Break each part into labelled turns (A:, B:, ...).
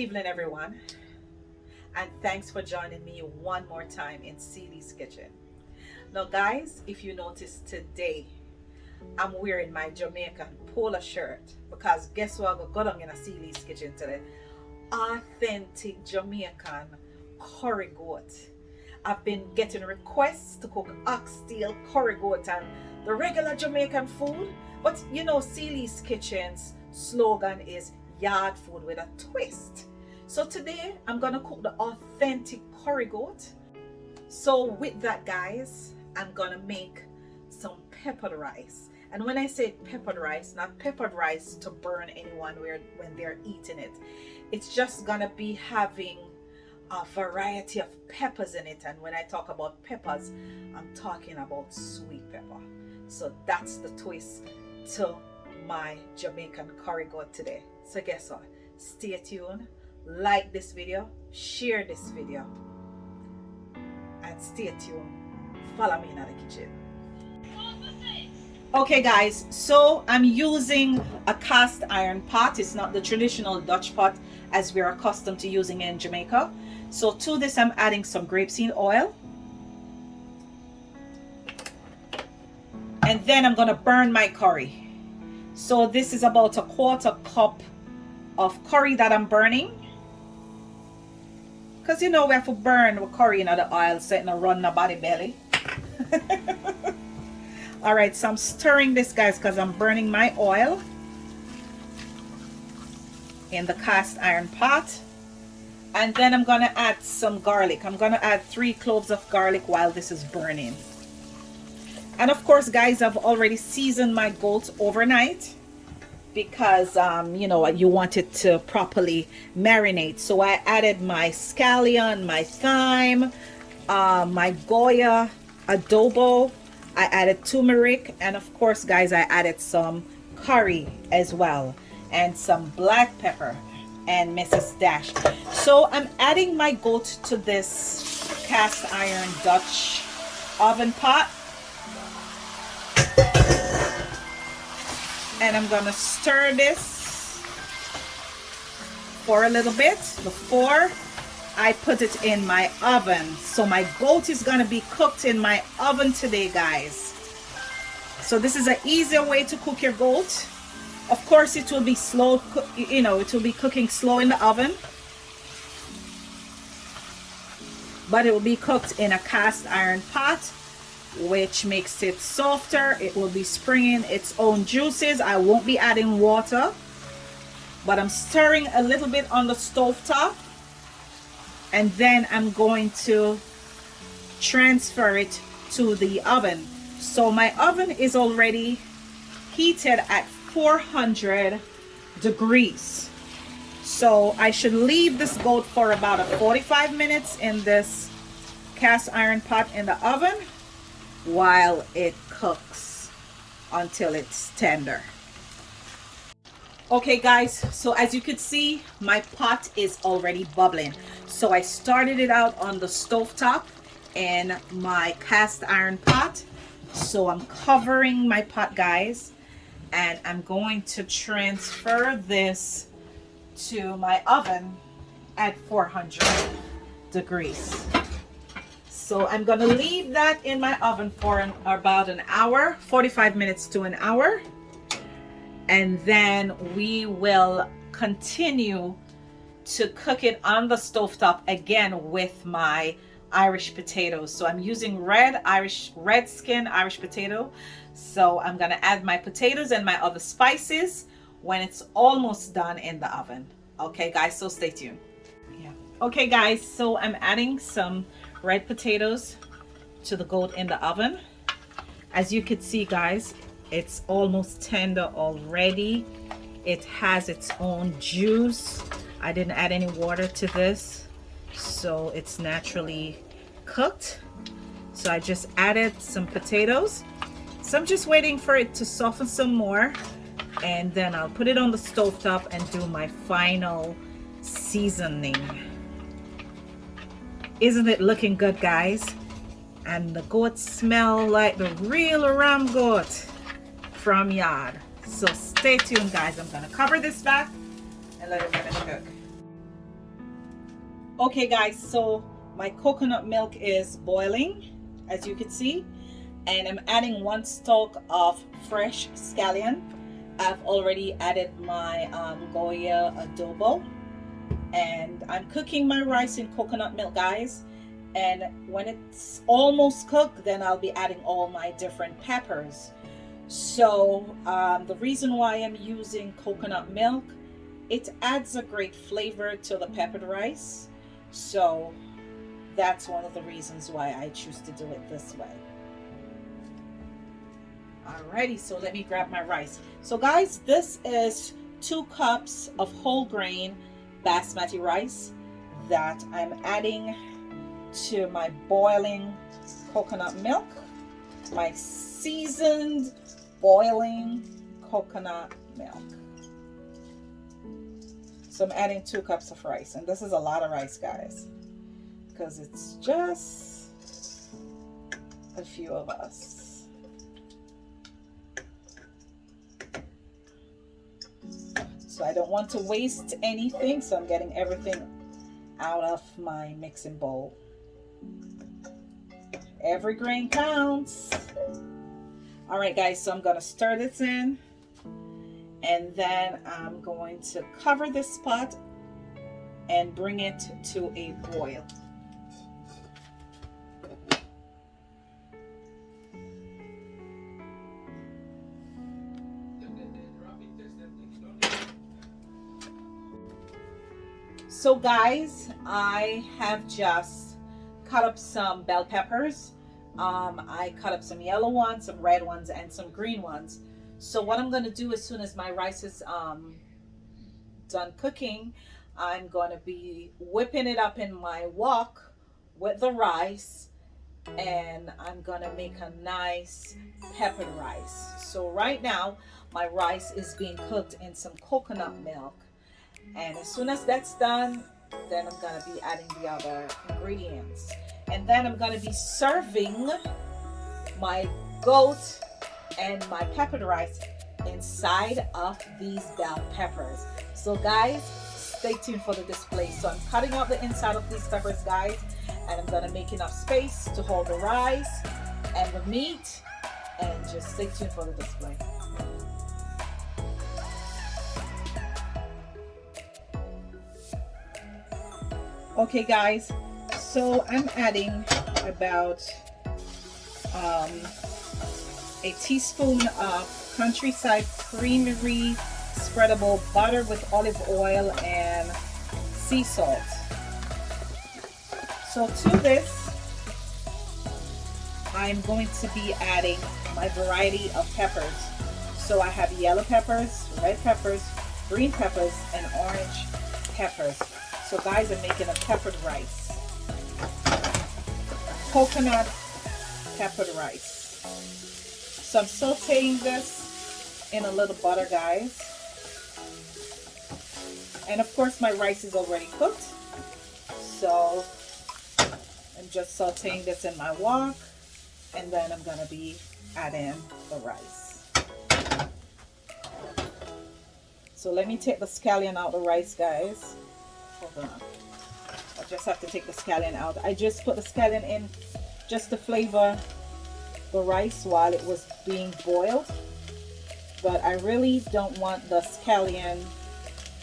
A: evening, everyone, and thanks for joining me one more time in Celie's Kitchen. Now guys, if you notice today, I'm wearing my Jamaican polo shirt because guess what I got on in a Celie's Kitchen today? Authentic Jamaican curry goat. I've been getting requests to cook oxtail, curry goat, and the regular Jamaican food, but you know Celie's Kitchen's slogan is yard food with a twist. So today I'm gonna cook the authentic curry goat. So with that guys, I'm gonna make some peppered rice. And when I say peppered rice, not peppered rice to burn anyone when they're eating it. It's just gonna be having a variety of peppers in it. And when I talk about peppers, I'm talking about sweet pepper. So that's the twist to my Jamaican curry goat today. So guess what? Stay tuned, like this video, share this video, and stay tuned. Follow me in the kitchen. Okay guys, so I'm using a cast iron pot. It's not the traditional Dutch pot as we're accustomed to using in Jamaica. So to this I'm adding some grapeseed oil. And then I'm gonna burn my curry. So this is about a 1/4 cup of curry that I'm burning. Because you know we have to burn the curry in the oil so it don't run the body belly. Alright, so I'm stirring this guys because I'm burning my oil in the cast iron pot. And then I'm gonna add some garlic. I'm gonna add 3 cloves of garlic while this is burning. And of course guys, I've already seasoned my goat overnight because you know you want it to properly marinate. So I added my scallion, my thyme, my Goya adobo, I added turmeric, and of course guys I added some curry as well, and some black pepper and Mrs. Dash. So I'm adding my goat to this cast iron Dutch oven pot. And I'm gonna stir this for a little bit before I put it in my oven. So my goat is gonna be cooked in my oven today guys. So this is an easier way to cook your goat. Of course it will be slow, you know, it will be cooking slow in the oven, but it will be cooked in a cast iron pot, which makes it softer. It will be springing its own juices. I won't be adding water, but I'm stirring a little bit on the stove top, and then I'm going to transfer it to the oven. So my oven is already heated at 400 degrees. So I should leave this goat for about 45 minutes in this cast iron pot in the oven while it cooks until it's tender. Okay guys, so as you could see, my pot is already bubbling. So I started it out on the stove top in my cast iron pot. So I'm covering my pot guys, and I'm going to transfer this to my oven at 400 degrees. So I'm gonna leave that in my oven for about an hour, 45 minutes to an hour. And then we will continue to cook it on the stovetop again with my Irish potatoes. So I'm using red skin Irish potato. So I'm gonna add my potatoes and my other spices when it's almost done in the oven. Okay guys, so stay tuned. Yeah. Okay guys, so I'm adding some red potatoes to the goat in the oven. As you can see guys, it's almost tender already. It has its own juice. I didn't add any water to this, so it's naturally cooked. So I just added some potatoes. So I'm just waiting for it to soften some more, and then I'll put it on the stove top and do my final seasoning. Isn't it looking good guys? And the goats smell like the real ram goat from yard. So stay tuned guys. I'm gonna cover this back and let it finish cook. Okay guys, so my coconut milk is boiling, as you can see, and I'm adding 1 stalk of fresh scallion. I've already added my Goya adobo, and I'm cooking my rice in coconut milk, guys. And when it's almost cooked, then I'll be adding all my different peppers. So the reason why I'm using coconut milk, it adds a great flavor to the peppered rice. So that's one of the reasons why I choose to do it this way. Alrighty, so let me grab my rice. So guys, this is 2 cups of whole grain basmati rice that I'm adding to my boiling coconut milk, my seasoned boiling coconut milk. So I'm adding 2 cups of rice, and this is a lot of rice, guys, because it's just a few of us. So I don't want to waste anything, so I'm getting everything out of my mixing bowl. Every grain counts. All right, guys, so I'm going to stir this in, and then I'm going to cover this pot and bring it to a boil. So guys, I have just cut up some bell peppers. I cut up some yellow ones, some red ones, and some green ones. So what I'm going to do as soon as my rice is done cooking, I'm going to be whipping it up in my wok with the rice, and I'm going to make a nice peppered rice. So right now, my rice is being cooked in some coconut milk. And as soon as that's done, then I'm going to be adding the other ingredients. And then I'm going to be serving my goat and my peppered rice inside of these bell peppers. So guys, stay tuned for the display. So I'm cutting out the inside of these peppers, guys, and I'm going to make enough space to hold the rice and the meat, and just stay tuned for the display. Okay guys, so I'm adding about a teaspoon of countryside creamery spreadable butter with olive oil and sea salt. So to this, I'm going to be adding my variety of peppers. So I have yellow peppers, red peppers, green peppers, and orange peppers. So guys, I'm making a peppered rice. Coconut peppered rice. So I'm sauteing this in a little butter, guys. And of course my rice is already cooked. So I'm just sauteing this in my wok, and then I'm gonna be adding the rice. So let me take the scallion out of the rice, guys. Hold on. I just have to take the scallion out. I just put the scallion in just to flavor the rice while it was being boiled. But I really don't want the scallion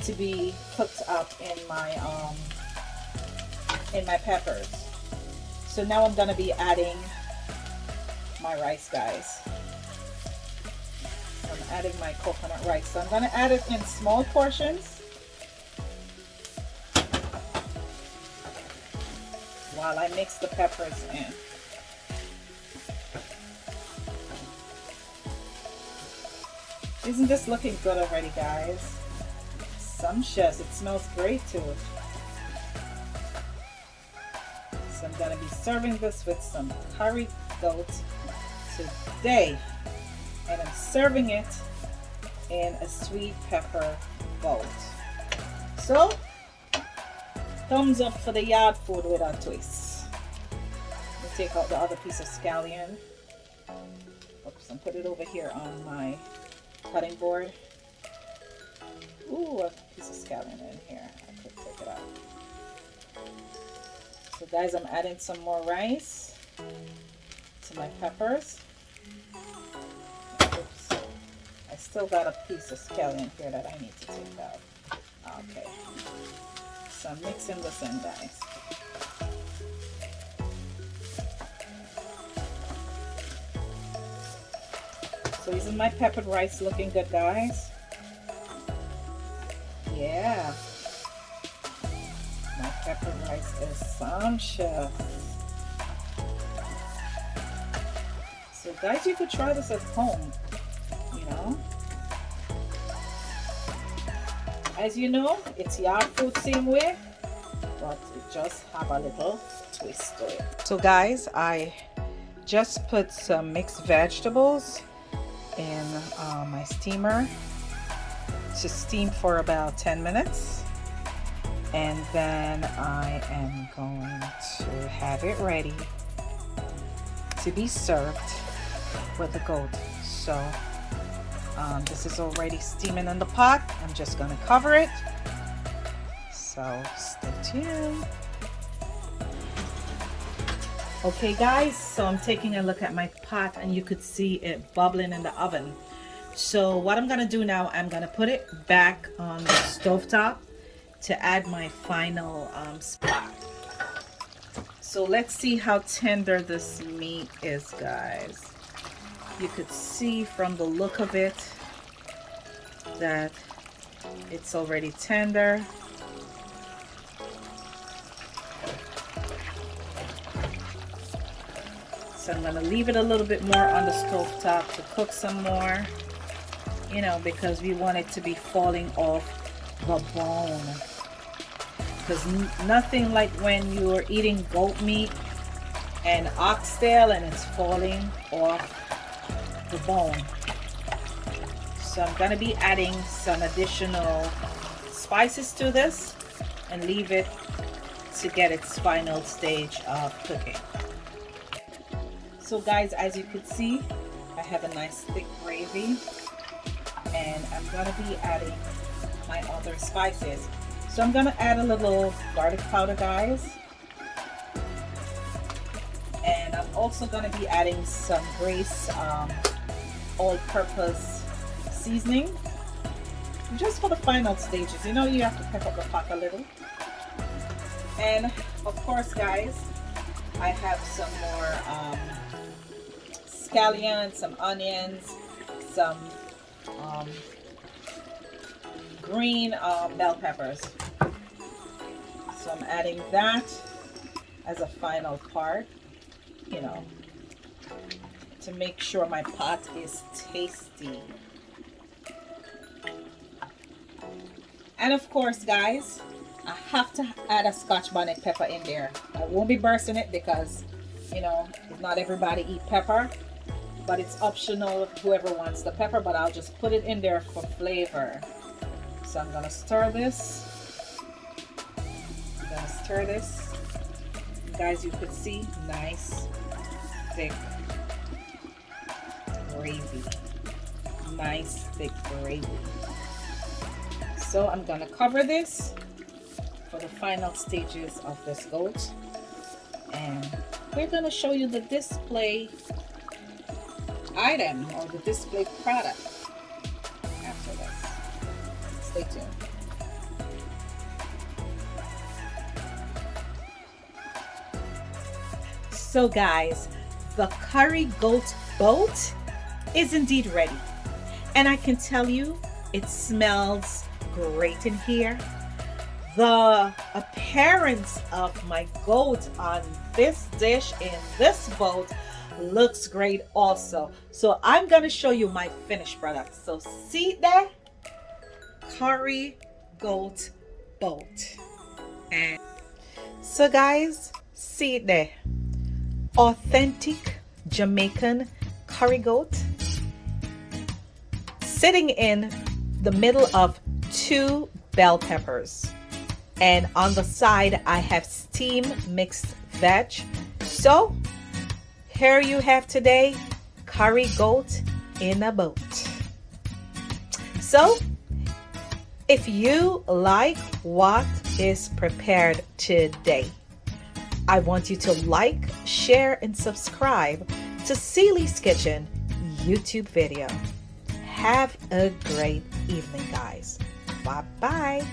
A: to be cooked up in my peppers. So now I'm gonna be adding my rice, guys. I'm adding my coconut rice. So I'm gonna add it in small portions while I mix the peppers in. Isn't this looking good already, guys? Sumptuous. It smells great too. So I'm gonna be serving this with some curried goat today, and I'm serving it in a sweet pepper bowl. So thumbs up for the yard food with a twist. Let me take out the other piece of scallion. Oops, and put it over here on my cutting board. Ooh, a piece of scallion in here. I could take it out. So guys, I'm adding some more rice to my peppers. Oops. I still got a piece of scallion here that I need to take out. Okay. So I'm mixing this in, guys. So isn't my peppered rice looking good, guys? Yeah. My peppered rice is sumptuous. So guys, you could try this at home, you know. As you know, it's yard food same way, but it just have a little twist to it. So guys, I just put some mixed vegetables in my steamer to steam for about 10 minutes. And then I am going to have it ready to be served with the goat. So this is already steaming in the pot. I'm just gonna cover it. So stay tuned. Okay guys, so I'm taking a look at my pot and you could see it bubbling in the oven. So what I'm gonna do now, I'm gonna put it back on the stovetop to add my final spot. So let's see how tender this meat is, guys. You could see from the look of it that it's already tender. So I'm gonna leave it a little bit more on the stovetop to cook some more, you know, because we want it to be falling off the bone. Because nothing like when you're eating goat meat and oxtail and it's falling off the bone. So I'm gonna be adding some additional spices to this and leave it to get its final stage of cooking. So guys, as you can see, I have a nice thick gravy and I'm gonna be adding my other spices. So I'm gonna add a little garlic powder, guys. And I'm also gonna be adding some Grace all-purpose seasoning, just for the final stages. You know, you have to pep up the pot a little. And of course, guys, I have some more scallions, some onions, some green bell peppers. So I'm adding that as a final part, you know, to make sure my pot is tasty. And of course, guys, I have to add a Scotch bonnet pepper in there. I won't be bursting it because, you know, not everybody eat pepper, but it's optional whoever wants the pepper, but I'll just put it in there for flavor. So I'm gonna stir this. Guys, you could see nice thick gravy. Nice thick gravy. So I'm gonna cover this for the final stages of this goat, and we're gonna show you the display item or the display product after this. Stay tuned. So guys, the curry goat boat is indeed ready, and I can tell you it smells great in here. The appearance of my goat on this dish in this boat looks great also. So I'm gonna show you my finished product. So see there, curry goat boat. And so guys, see it there, authentic Jamaican curry goat sitting in the middle of 2 bell peppers, and on the side I have steamed mixed veg. So here you have today curry goat in a boat. So if you like what is prepared today, I want you to like, share, and subscribe to Celie's Kitchen YouTube video. Have a great evening, guys. Bye-bye.